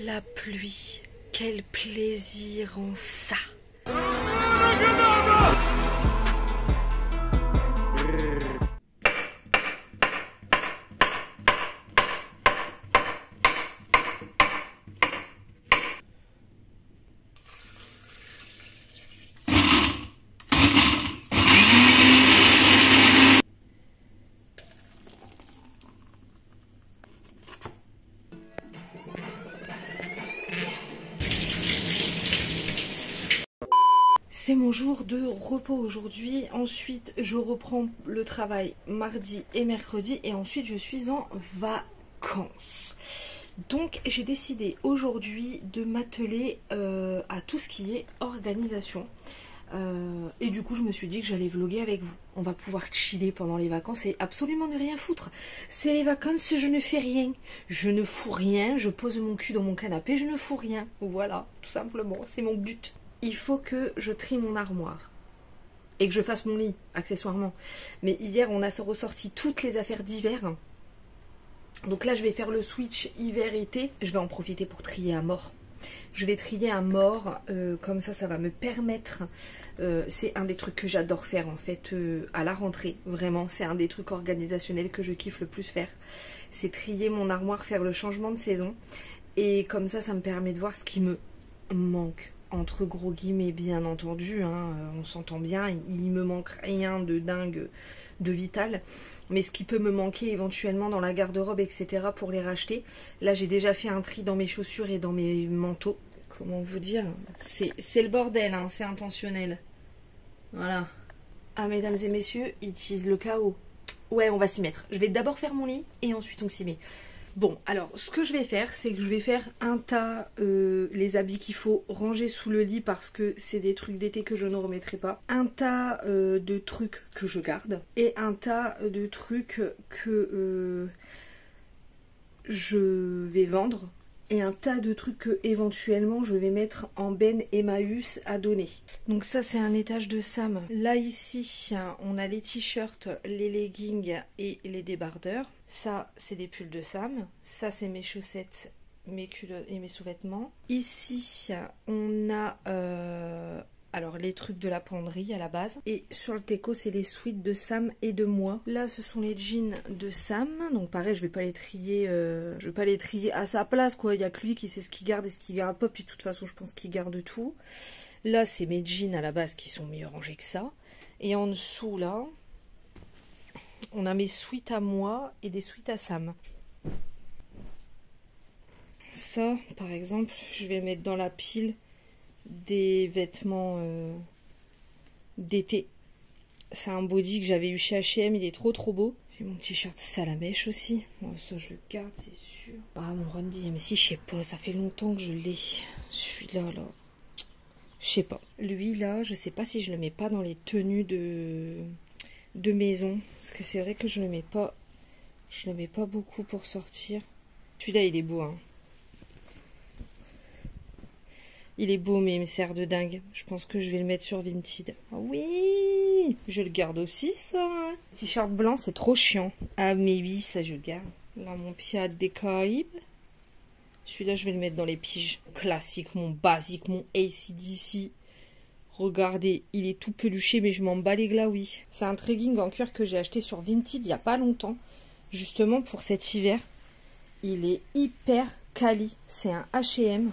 La pluie, quel plaisir en ça. C'est mon jour de repos aujourd'hui. Ensuite, je reprends le travail mardi et mercredi. Et ensuite, je suis en vacances. Donc, j'ai décidé aujourd'hui de m'atteler à tout ce qui est organisation. Et du coup, je me suis dit que j'allais vlogger avec vous. On va pouvoir chiller pendant les vacances et absolument ne rien foutre. C'est les vacances, je ne fais rien. Je ne fous rien. Je pose mon cul dans mon canapé, je ne fous rien. Voilà, tout simplement. C'est mon but. Il faut que je trie mon armoire et que je fasse mon lit, accessoirement. Mais hier, on a ressorti toutes les affaires d'hiver. Donc là, je vais faire le switch hiver-été. Je vais en profiter pour trier à mort. Je vais trier à mort, comme ça va me permettre... c'est un des trucs que j'adore faire, en fait, à la rentrée. Vraiment, c'est un des trucs organisationnels que je kiffe le plus faire. C'est trier mon armoire, faire le changement de saison. Et comme ça me permet de voir ce qui me manque. Entre gros guillemets, bien entendu, hein, on s'entend bien, il me manque rien de dingue, de vital, mais ce qui peut me manquer éventuellement dans la garde-robe, etc. pour les racheter. Là, j'ai déjà fait un tri dans mes chaussures et dans mes manteaux. Comment vous dire, c'est le bordel, hein, c'est intentionnel. Voilà. Ah, mesdames et messieurs, ils teasent le chaos. Ouais, on va s'y mettre. Je vais d'abord faire mon lit et ensuite on s'y met. Bon, alors, ce que je vais faire, c'est que je vais faire un tas, les habits qu'il faut ranger sous le lit parce que c'est des trucs d'été que je ne remettrai pas. Un tas de trucs que je garde et un tas de trucs que je vais vendre. Et un tas de trucs que éventuellement je vais mettre en benne Emmaüs à donner. Donc ça c'est un étage de Sam. Là ici on a les t-shirts, les leggings et les débardeurs. Ça c'est des pulls de Sam. Ça c'est mes chaussettes, mes culottes et mes sous-vêtements. Ici on a alors les trucs de la penderie à la base. Et sur le teco c'est les sweats de Sam et de moi. Là ce sont les jeans de Sam. Donc pareil je vais pas les trier à sa place quoi. Il y a que lui qui sait ce qu'il garde et ce qu'il garde pas. Puis de toute façon je pense qu'il garde tout. Là c'est mes jeans à la base qui sont mieux rangés que ça. Et en dessous là on a mes sweats à moi et des sweats à Sam. Ça par exemple je vais mettre dans la pile des vêtements d'été. C'est un body que j'avais eu chez H&M, il est trop beau. J'ai mon t-shirt Salamèche aussi. Bon, ça je le garde, c'est sûr. Ah mon Run DMC, je sais pas, ça fait longtemps que je l'ai. Celui-là, là. Je sais pas. Lui là, je sais pas si je le mets pas dans les tenues de maison. Parce que c'est vrai que je le mets pas. Je le mets pas beaucoup pour sortir. Celui-là il est beau hein. Il est beau mais il me sert de dingue. Je pense que je vais le mettre sur Vinted. Ah oui, je le garde aussi ça. Hein. T-shirt blanc c'est trop chiant. Ah mais oui ça je garde. Là mon Pirate des Caraïbes. Celui-là je vais le mettre dans les piges. Classique, mon basique, mon AC/DC. Regardez, il est tout peluché mais je m'en bats les glaouis. C'est un trekking en cuir que j'ai acheté sur Vinted il n'y a pas longtemps. Justement pour cet hiver. Il est hyper quali. C'est un H&M.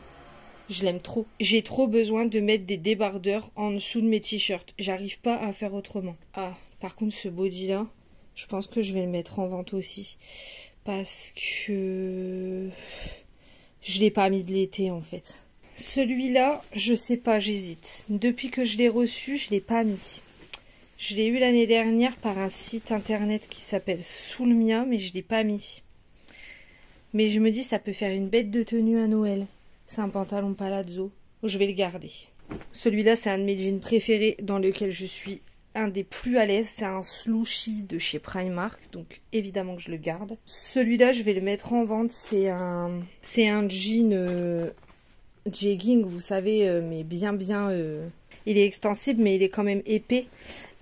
Je l'aime trop. J'ai trop besoin de mettre des débardeurs en dessous de mes t-shirts. J'arrive pas à faire autrement. Ah, par contre, ce body-là, je pense que je vais le mettre en vente aussi. Parce que je l'ai pas mis de l'été, en fait. Celui-là, je sais pas, j'hésite. Depuis que je l'ai reçu, je l'ai pas mis. Je l'ai eu l'année dernière par un site internet qui s'appelle Soulmia, mais je l'ai pas mis. Mais je me dis, ça peut faire une bête de tenue à Noël. C'est un pantalon palazzo. Je vais le garder. Celui-là, c'est un de mes jeans préférés dans lequel je suis un des plus à l'aise. C'est un slushy de chez Primark. Donc, évidemment que je le garde. Celui-là, je vais le mettre en vente. C'est un jean jegging, vous savez, mais bien... il est extensible, mais il est quand même épais.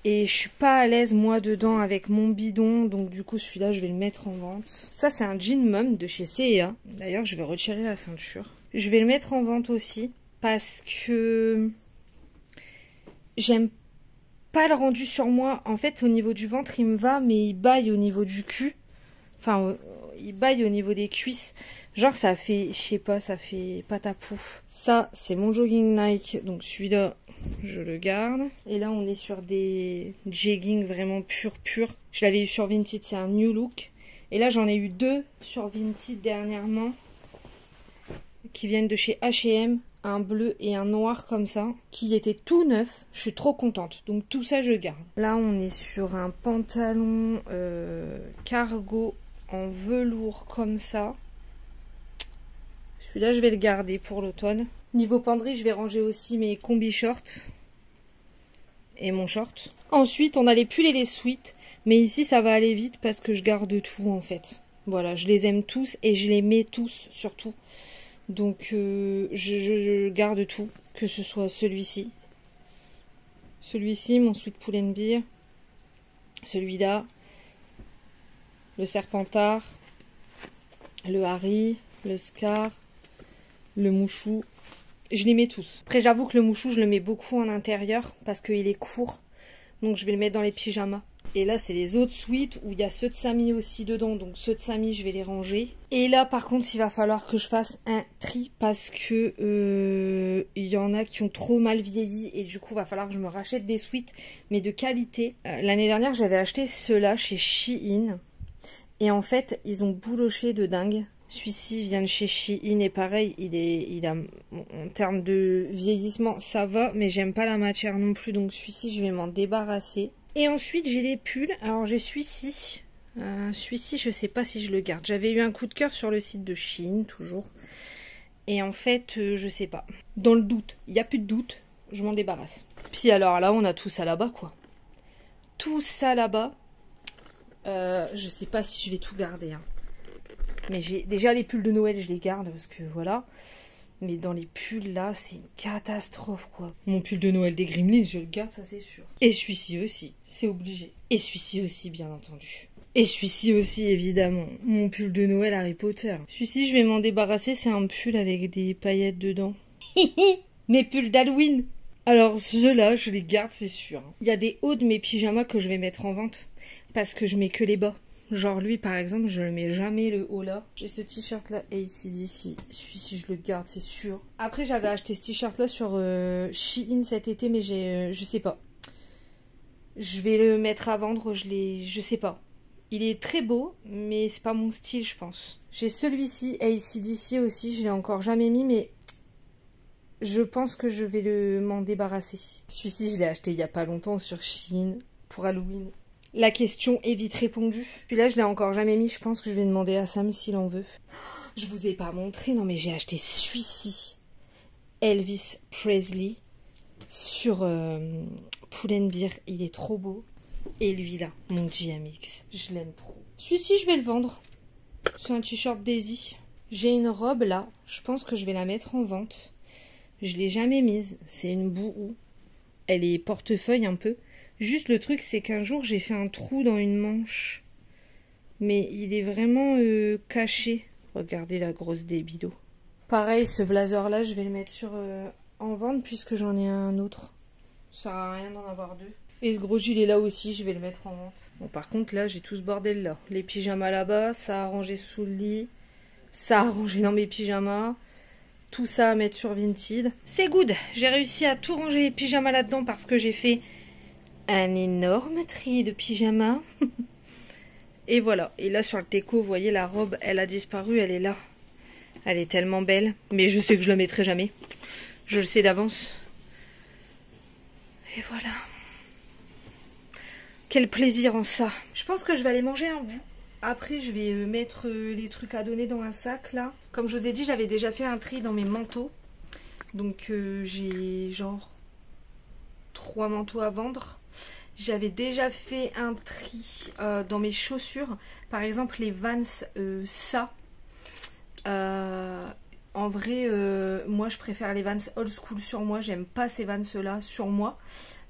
Et je suis pas à l'aise, moi, dedans avec mon bidon. Donc, du coup, celui-là, je vais le mettre en vente. Ça, c'est un jean mum de chez C&A. D'ailleurs, je vais retirer la ceinture. Je vais le mettre en vente aussi parce que j'aime pas le rendu sur moi. En fait, au niveau du ventre, il me va, mais il baille au niveau du cul. Enfin, il baille au niveau des cuisses. Genre, ça fait, je sais pas, ça fait patapouf. Ça, c'est mon jogging Nike. Donc, celui-là, je le garde. Et là, on est sur des jeggings vraiment purs. Je l'avais eu sur Vinted, c'est un New Look. Et là, j'en ai eu 2 sur Vinted dernièrement. Qui viennent de chez H&M. Un bleu et un noir comme ça. Qui étaient tout neufs. Je suis trop contente. Donc, tout ça, je garde. Là, on est sur un pantalon cargo en velours comme ça. Celui-là, je vais le garder pour l'automne. Niveau penderie, je vais ranger aussi mes combi shorts et mon short. Ensuite, on a les pulls et les sweats. Mais ici, ça va aller vite parce que je garde tout en fait. Voilà, je les aime tous et je les mets tous surtout. Donc, je garde tout. Que ce soit celui-ci. Celui-ci, mon sweat pull and beer. Celui-là. Le serpentard. Le Harry. Le Scar. Le mouchou. Je les mets tous. Après, j'avoue que le mouchou, je le mets beaucoup en intérieur parce qu'il est court. Donc, je vais le mettre dans les pyjamas. Et là, c'est les autres sweats où il y a ceux de Samy aussi dedans. Donc, ceux de Samy, je vais les ranger. Et là, par contre, il va falloir que je fasse un tri parce que il y en a qui ont trop mal vieilli. Et du coup, il va falloir que je me rachète des sweats, mais de qualité. L'année dernière, j'avais acheté ceux-là chez Shein. Et en fait, ils ont bouloché de dingue. Celui-ci vient de chez Shein et pareil, il a en termes de vieillissement, ça va, mais j'aime pas la matière non plus, donc celui-ci, je vais m'en débarrasser. Et ensuite, j'ai les pulls. Alors, j'ai celui-ci. Celui-ci, je sais pas si je le garde. J'avais eu un coup de cœur sur le site de Shein, toujours. Et en fait, je sais pas. Dans le doute, il n'y a plus de doute, je m'en débarrasse. Puis alors là, on a tout ça là-bas, quoi. Tout ça là-bas. Je sais pas si je vais tout garder, hein. Mais j'ai déjà les pulls de Noël, je les garde parce que voilà. Mais dans les pulls là, c'est une catastrophe quoi. Mon pull de Noël des Gremlins, je le garde, ça c'est sûr. Et celui-ci aussi, c'est obligé. Et celui-ci aussi, bien entendu. Et celui-ci aussi, évidemment. Mon pull de Noël Harry Potter. Celui-ci, je vais m'en débarrasser, c'est un pull avec des paillettes dedans. Mes pulls d'Halloween. Alors ceux-là, je les garde, c'est sûr. Il y a des hauts de mes pyjamas que je vais mettre en vente. Parce que je mets que les bas. Genre lui par exemple, je ne mets jamais le haut là. J'ai ce t-shirt là AC/DC. Celui-ci je le garde, c'est sûr. Après j'avais acheté ce t-shirt là sur Shein cet été, mais je sais pas. Je vais le mettre à vendre, je sais pas. Il est très beau, mais c'est pas mon style je pense. J'ai celui-ci AC/DC aussi, je l'ai encore jamais mis, mais je pense que je vais m'en débarrasser. Celui-ci je l'ai acheté il y a pas longtemps sur Shein pour Halloween. La question est vite répondue. Celui-là, je l'ai encore jamais mis. Je pense que je vais demander à Sam s'il en veut. Je vous ai pas montré. Non, mais j'ai acheté celui-ci. Elvis Presley. Sur Pull and Beer. Il est trop beau. Et lui, là, mon GMX. Je l'aime trop. Celui-ci, je vais le vendre. C'est un t-shirt Daisy. J'ai une robe, là. Je pense que je vais la mettre en vente. Je l'ai jamais mise. C'est une bourrou. Elle est portefeuille un peu. Juste le truc, c'est qu'un jour, j'ai fait un trou dans une manche. Mais il est vraiment caché. Regardez la grosse débilo. Pareil, ce blazer-là, je vais le mettre en vente puisque j'en ai un autre. Ça sert à rien d'en avoir deux. Et ce gros gilet-là aussi, je vais le mettre en vente. Bon, par contre, là, j'ai tout ce bordel-là. Les pyjamas là-bas, ça a rangé sous le lit. Ça a rangé dans mes pyjamas. Tout ça à mettre sur Vinted. C'est good. J'ai réussi à tout ranger les pyjamas là-dedans parce que j'ai fait un énorme tri de pyjamas. Et voilà. Et là sur le déco, vous voyez la robe, elle a disparu, elle est là. Elle est tellement belle. Mais je sais que je la mettrai jamais. Je le sais d'avance. Et voilà. Quel plaisir en ça. Je pense que je vais aller manger un bout. Après, je vais mettre les trucs à donner dans un sac là. Comme je vous ai dit, j'avais déjà fait un tri dans mes manteaux. Donc j'ai genre 3 manteaux à vendre. J'avais déjà fait un tri dans mes chaussures. Par exemple, les Vans, ça. En vrai, moi, je préfère les Vans old school sur moi. J'aime pas ces Vans-là sur moi.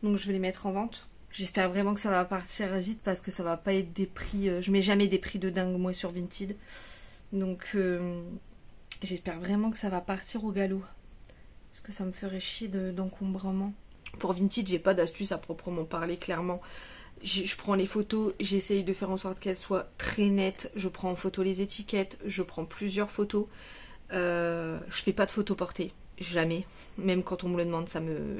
Donc, je vais les mettre en vente. J'espère vraiment que ça va partir vite parce que ça va pas être des prix... je mets jamais des prix de dingue, moi, sur Vinted. Donc, J'espère vraiment que ça va partir au galop. Parce que ça me ferait chier d'encombrement. Pour Vinted, j'ai pas d'astuce à proprement parler, clairement. Je prends les photos, j'essaye de faire en sorte qu'elles soient très nettes. Je prends en photo les étiquettes, je prends plusieurs photos. Je fais pas de photos portées, jamais. Même quand on me le demande,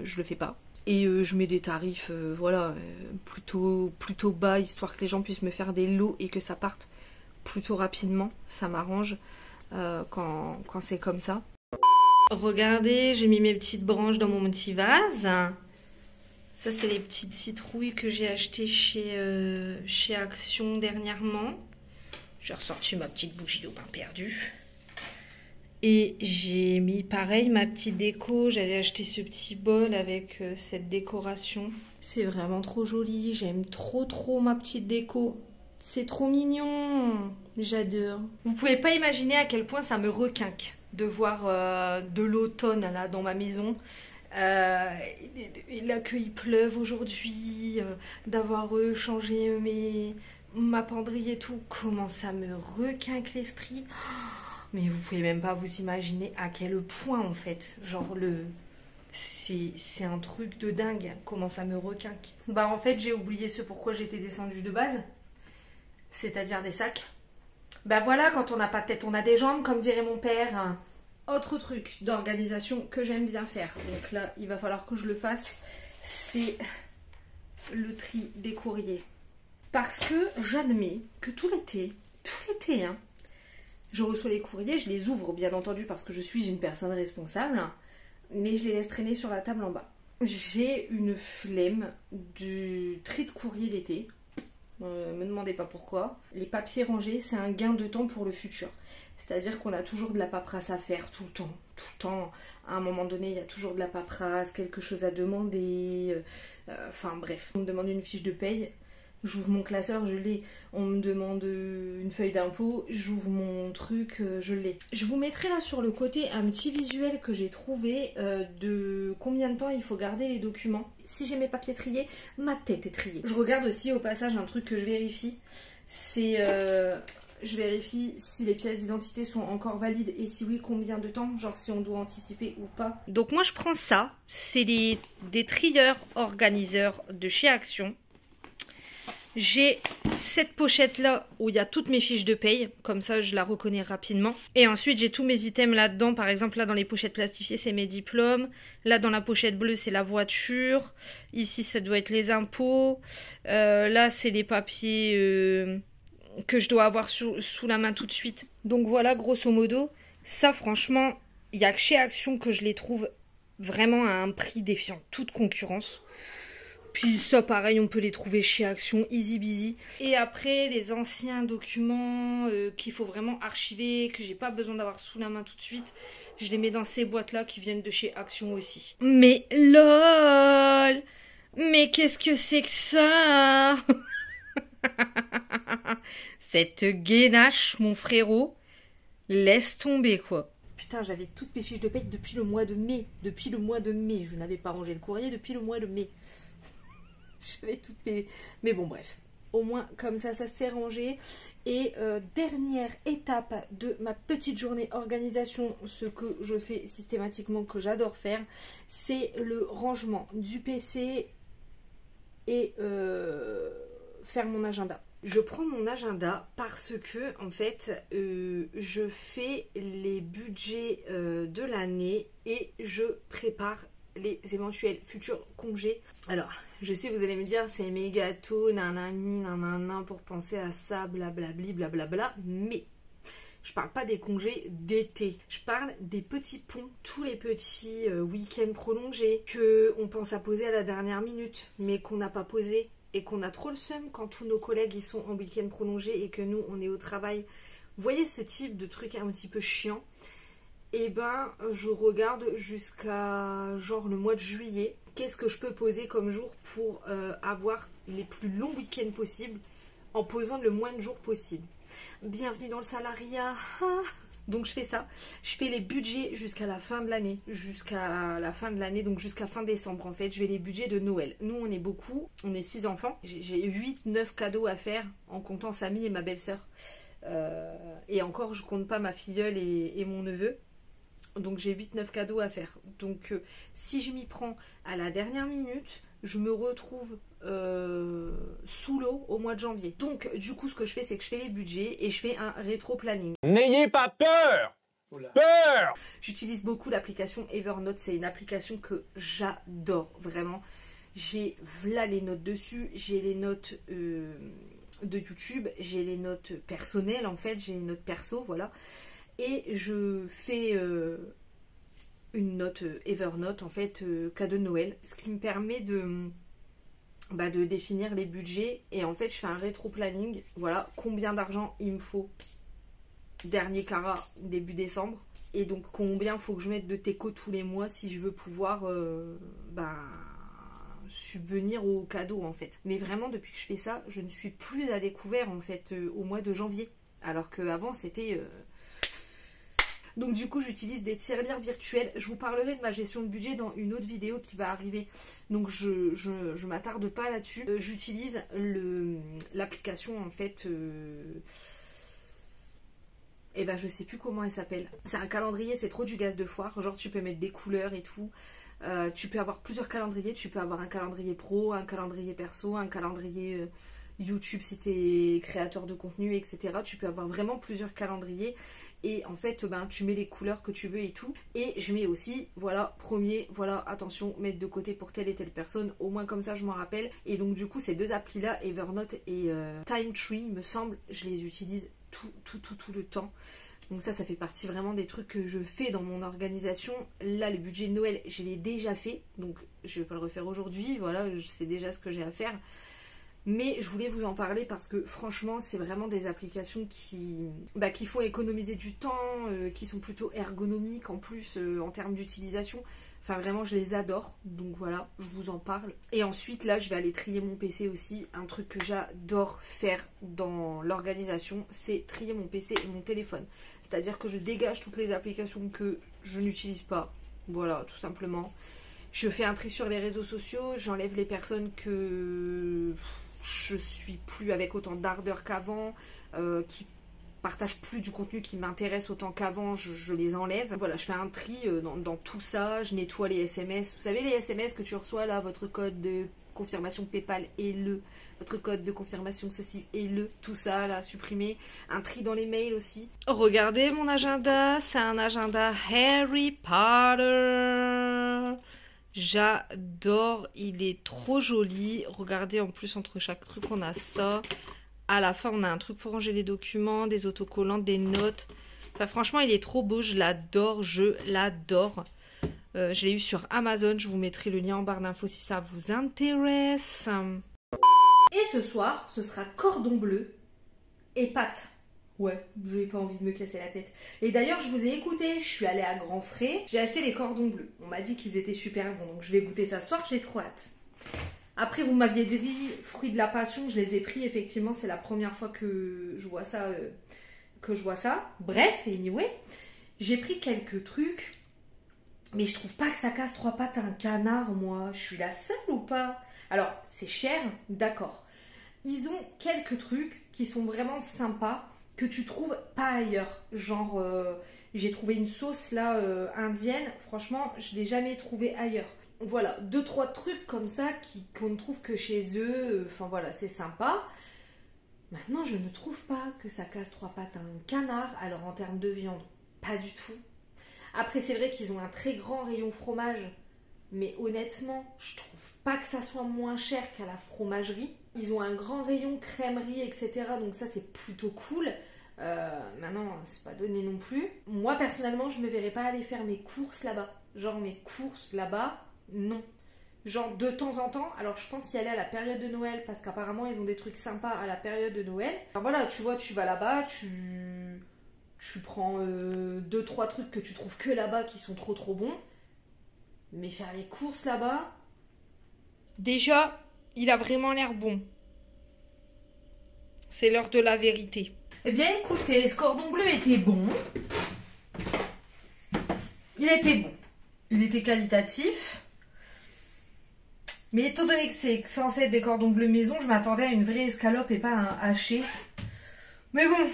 je le fais pas. Et je mets des tarifs voilà, plutôt bas, histoire que les gens puissent me faire des lots et que ça parte plutôt rapidement. Ça m'arrange quand c'est comme ça. Regardez, j'ai mis mes petites branches dans mon petit vase. Ça, c'est les petites citrouilles que j'ai achetées chez Action dernièrement. J'ai ressorti ma petite bougie au pain perdu. Et j'ai mis pareil ma petite déco. J'avais acheté ce petit bol avec cette décoration. C'est vraiment trop joli. J'aime trop ma petite déco. C'est trop mignon. J'adore. Vous pouvez pas imaginer à quel point ça me requinque de voir de l'automne là dans ma maison. Et là qu'il pleuve aujourd'hui, d'avoir changé ma penderie et tout. Comment ça me requinque l'esprit. Mais vous pouvez même pas vous imaginer à quel point en fait, genre c'est un truc de dingue, comment ça me requinque. Bah en fait j'ai oublié ce pourquoi j'étais descendue de base, c'est-à-dire des sacs. Bah voilà, quand on n'a pas de tête on a des jambes comme dirait mon père. Autre truc d'organisation que j'aime bien faire, donc là il va falloir que je le fasse, c'est le tri des courriers. Parce que j'admets que tout l'été, hein, je reçois les courriers, je les ouvre bien entendu parce que je suis une personne responsable, mais je les laisse traîner sur la table en bas. J'ai une flemme du tri de courrier l'été, me demandez pas pourquoi. Les papiers rangés, c'est un gain de temps pour le futur. C'est-à-dire qu'on a toujours de la paperasse à faire tout le temps. À un moment donné, il y a toujours de la paperasse, quelque chose à demander. Enfin bref, on me demande une fiche de paye. J'ouvre mon classeur, je l'ai. On me demande une feuille d'impôt, j'ouvre mon truc, je l'ai. Je vous mettrai là sur le côté un petit visuel que j'ai trouvé de combien de temps il faut garder les documents. Si j'ai mes papiers triés, ma tête est triée. Je regarde aussi au passage un truc que je vérifie. C'est... je vérifie si les pièces d'identité sont encore valides et si oui, combien de temps, genre si on doit anticiper ou pas. Donc moi je prends ça, c'est des trieurs organiseurs de chez Action. J'ai cette pochette là où il y a toutes mes fiches de paye, comme ça je la reconnais rapidement. Et ensuite j'ai tous mes items là-dedans, par exemple là dans les pochettes plastifiées c'est mes diplômes, là dans la pochette bleue c'est la voiture, ici ça doit être les impôts, là c'est les papiers que je dois avoir sous la main tout de suite. Donc voilà grosso modo, ça franchement il n'y a que chez Action que je les trouve vraiment à un prix défiant toute concurrence. Puis ça, pareil, on peut les trouver chez Action, easy busy. Et après, les anciens documents qu'il faut vraiment archiver, que j'ai pas besoin d'avoir sous la main tout de suite, je les mets dans ces boîtes-là qui viennent de chez Action aussi. Mais lol! Mais qu'est-ce que c'est que ça? Cette gainache, mon frérot, laisse tomber, quoi. Putain, j'avais toutes mes fiches de paye depuis le mois de mai. Depuis le mois de mai. Je n'avais pas rangé le courrier depuis le mois de mai. J'avais toutes mes... Mais bon, bref. Au moins, comme ça s'est rangé. Et dernière étape de ma petite journée organisation, ce que je fais systématiquement, que j'adore faire, c'est le rangement du PC et faire mon agenda. Je prends mon agenda parce que, en fait, je fais les budgets de l'année et je prépare les éventuels futurs congés. Alors, je sais, vous allez me dire, c'est méga tôt, nanani, nanana, pour penser à ça, blablabli, blablabla, mais je parle pas des congés d'été, je parle des petits ponts, tous les petits week-ends prolongés que on pense à poser à la dernière minute, mais qu'on n'a pas posé et qu'on a trop le seum quand tous nos collègues ils sont en week-end prolongé et que nous on est au travail. Vous voyez ce type de truc un petit peu chiant? Et ben je regarde jusqu'à genre le mois de juillet. Qu'est-ce que je peux poser comme jour pour avoir les plus longs week-ends possibles en posant le moins de jours possible. Bienvenue dans le salariat. Donc je fais ça. Je fais les budgets jusqu'à la fin de l'année. Jusqu'à la fin de l'année, donc jusqu'à fin décembre en fait. Je fais les budgets de Noël. Nous on est beaucoup, on est 6 enfants. J'ai 8-9 cadeaux à faire en comptant Samy et ma belle-sœur. Et encore, je compte pas ma filleule et mon neveu. Donc j'ai 8-9 cadeaux à faire. Donc si je m'y prends à la dernière minute, je me retrouve sous l'eau au mois de janvier. Donc du coup ce que je fais, c'est que je fais les budgets et je fais un rétro-planning. N'ayez pas peur! Peur! J'utilise beaucoup l'application Evernote. C'est une application que j'adore vraiment. J'ai là les notes dessus, j'ai les notes de YouTube, j'ai les notes personnelles en fait, j'ai les notes perso, voilà. Et je fais une note Evernote en fait, cadeau de Noël, ce qui me permet de définir les budgets. Et en fait je fais un rétro-planning, voilà, combien d'argent il me faut dernier carat début décembre, et donc combien faut que je mette de teco tous les mois si je veux pouvoir subvenir aux cadeaux en fait. Mais vraiment depuis que je fais ça, je ne suis plus à découvert en fait au mois de janvier, alors qu'avant c'était... Donc du coup j'utilise des tirelires virtuels. Je vous parlerai de ma gestion de budget dans une autre vidéo qui va arriver. Donc je m'attarde pas là-dessus. J'utilise l'application en fait... je sais plus comment elle s'appelle. C'est un calendrier, c'est trop du gaz de foire. Genre tu peux mettre des couleurs et tout. Tu peux avoir plusieurs calendriers. Tu peux avoir un calendrier pro, un calendrier perso, un calendrier YouTube si tu es créateur de contenu, etc. Tu peux avoir vraiment plusieurs calendriers. Et en fait, tu mets les couleurs que tu veux et tout. Et je mets aussi, voilà, premier, voilà, attention, mettre de côté pour telle et telle personne. Au moins comme ça, je m'en rappelle. Et donc du coup, ces deux applis-là, Evernote et Timetree, me semble, je les utilise tout le temps. Donc ça fait partie vraiment des trucs que je fais dans mon organisation. Là, le budget de Noël, je l'ai déjà fait. Donc je vais pas le refaire aujourd'hui. Voilà, je sais déjà ce que j'ai à faire. Mais je voulais vous en parler parce que franchement c'est vraiment des applications qui font économiser du temps, qui sont plutôt ergonomiques en plus en termes d'utilisation. Enfin vraiment je les adore, donc voilà, je vous en parle. Et ensuite là je vais aller trier mon PC aussi. Un truc que j'adore faire dans l'organisation, c'est trier mon PC et mon téléphone. C'est-à-dire que je dégage toutes les applications que je n'utilise pas, voilà, tout simplement. Je fais un tri sur les réseaux sociaux, j'enlève les personnes que je suis plus avec autant d'ardeur qu'avant, qui partagent plus du contenu qui m'intéresse autant qu'avant, je les enlève. Voilà, je fais un tri dans tout ça, je nettoie les SMS. Vous savez les SMS que tu reçois là, votre code de confirmation PayPal et votre code de confirmation ceci et tout ça là, supprimer. Un tri dans les mails aussi. Regardez mon agenda, c'est un agenda Harry Potter. J'adore, il est trop joli. Regardez, en plus entre chaque truc on a ça. À la fin on a un truc pour ranger les documents, des autocollants, des notes. Enfin franchement il est trop beau, je l'adore, je l'adore. Je l'ai eu sur Amazon, je vous mettrai le lien en barre d'infos si ça vous intéresse. Et ce soir ce sera cordon bleu et pâtes. Ouais, je n'ai pas envie de me casser la tête. Et d'ailleurs, je vous ai écouté, je suis allée à Grand Frais, j'ai acheté les cordons bleus. On m'a dit qu'ils étaient super bons, donc je vais goûter ça ce soir, j'ai trop hâte. Après, vous m'aviez dit fruits de la passion, je les ai pris, effectivement, c'est la première fois que je vois ça. Bref, anyway, j'ai pris quelques trucs, mais je trouve pas que ça casse trois pattes à un canard, moi. Je suis la seule ou pas? Alors, c'est cher, d'accord. Ils ont quelques trucs qui sont vraiment sympas, que tu trouves pas ailleurs. Genre, j'ai trouvé une sauce là indienne. Franchement, je l'ai jamais trouvée ailleurs. Voilà, 2-3 trucs comme ça qu'on ne trouve que chez eux. Enfin voilà, c'est sympa. Maintenant, je ne trouve pas que ça casse trois pattes à un canard. Alors en termes de viande, pas du tout. Après, c'est vrai qu'ils ont un très grand rayon fromage. Mais honnêtement, je trouve pas que ça soit moins cher qu'à la fromagerie. Ils ont un grand rayon crèmerie, etc. Donc ça, c'est plutôt cool. Maintenant, c'est pas donné non plus. Moi, personnellement, je me verrais pas aller faire mes courses là-bas. Genre, mes courses là-bas, non. Genre, de temps en temps. Alors, je pense y aller à la période de Noël. Parce qu'apparemment, ils ont des trucs sympas à la période de Noël. Enfin, voilà, tu vois, tu vas là-bas, tu prends 2-3 trucs que tu trouves que là-bas qui sont trop bons. Mais faire les courses là-bas... Déjà, il a vraiment l'air bon. C'est l'heure de la vérité. Eh bien, écoutez, ce cordon bleu était bon. Il était bon. Il était qualitatif. Mais étant donné que c'est censé être des cordons bleus maison, je m'attendais à une vraie escalope et pas un haché. Mais bon,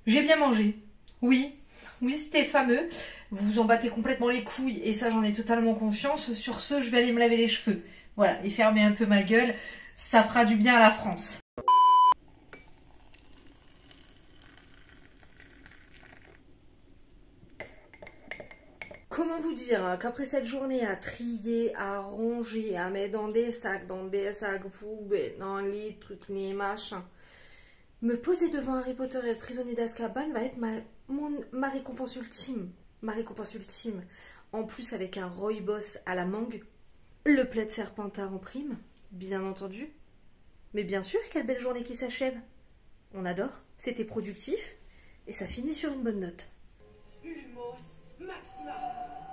J'ai bien mangé. Oui, oui, c'était fameux. Vous vous en battez complètement les couilles et ça, j'en ai totalement conscience. Sur ce, je vais aller me laver les cheveux. Voilà, et fermer un peu ma gueule. Ça fera du bien à la France. Comment vous dire qu'après cette journée à trier, à ronger, à mettre dans des sacs poubelles, dans les trucs, les machins, me poser devant Harry Potter et le prisonnier d'Azkaban va être ma récompense ultime. Ma récompense ultime. En plus avec un rooibos à la mangue, le plaid serpentard en prime, bien entendu. Mais bien sûr, quelle belle journée qui s'achève. On adore, c'était productif et ça finit sur une bonne note. Ulmos Maxima.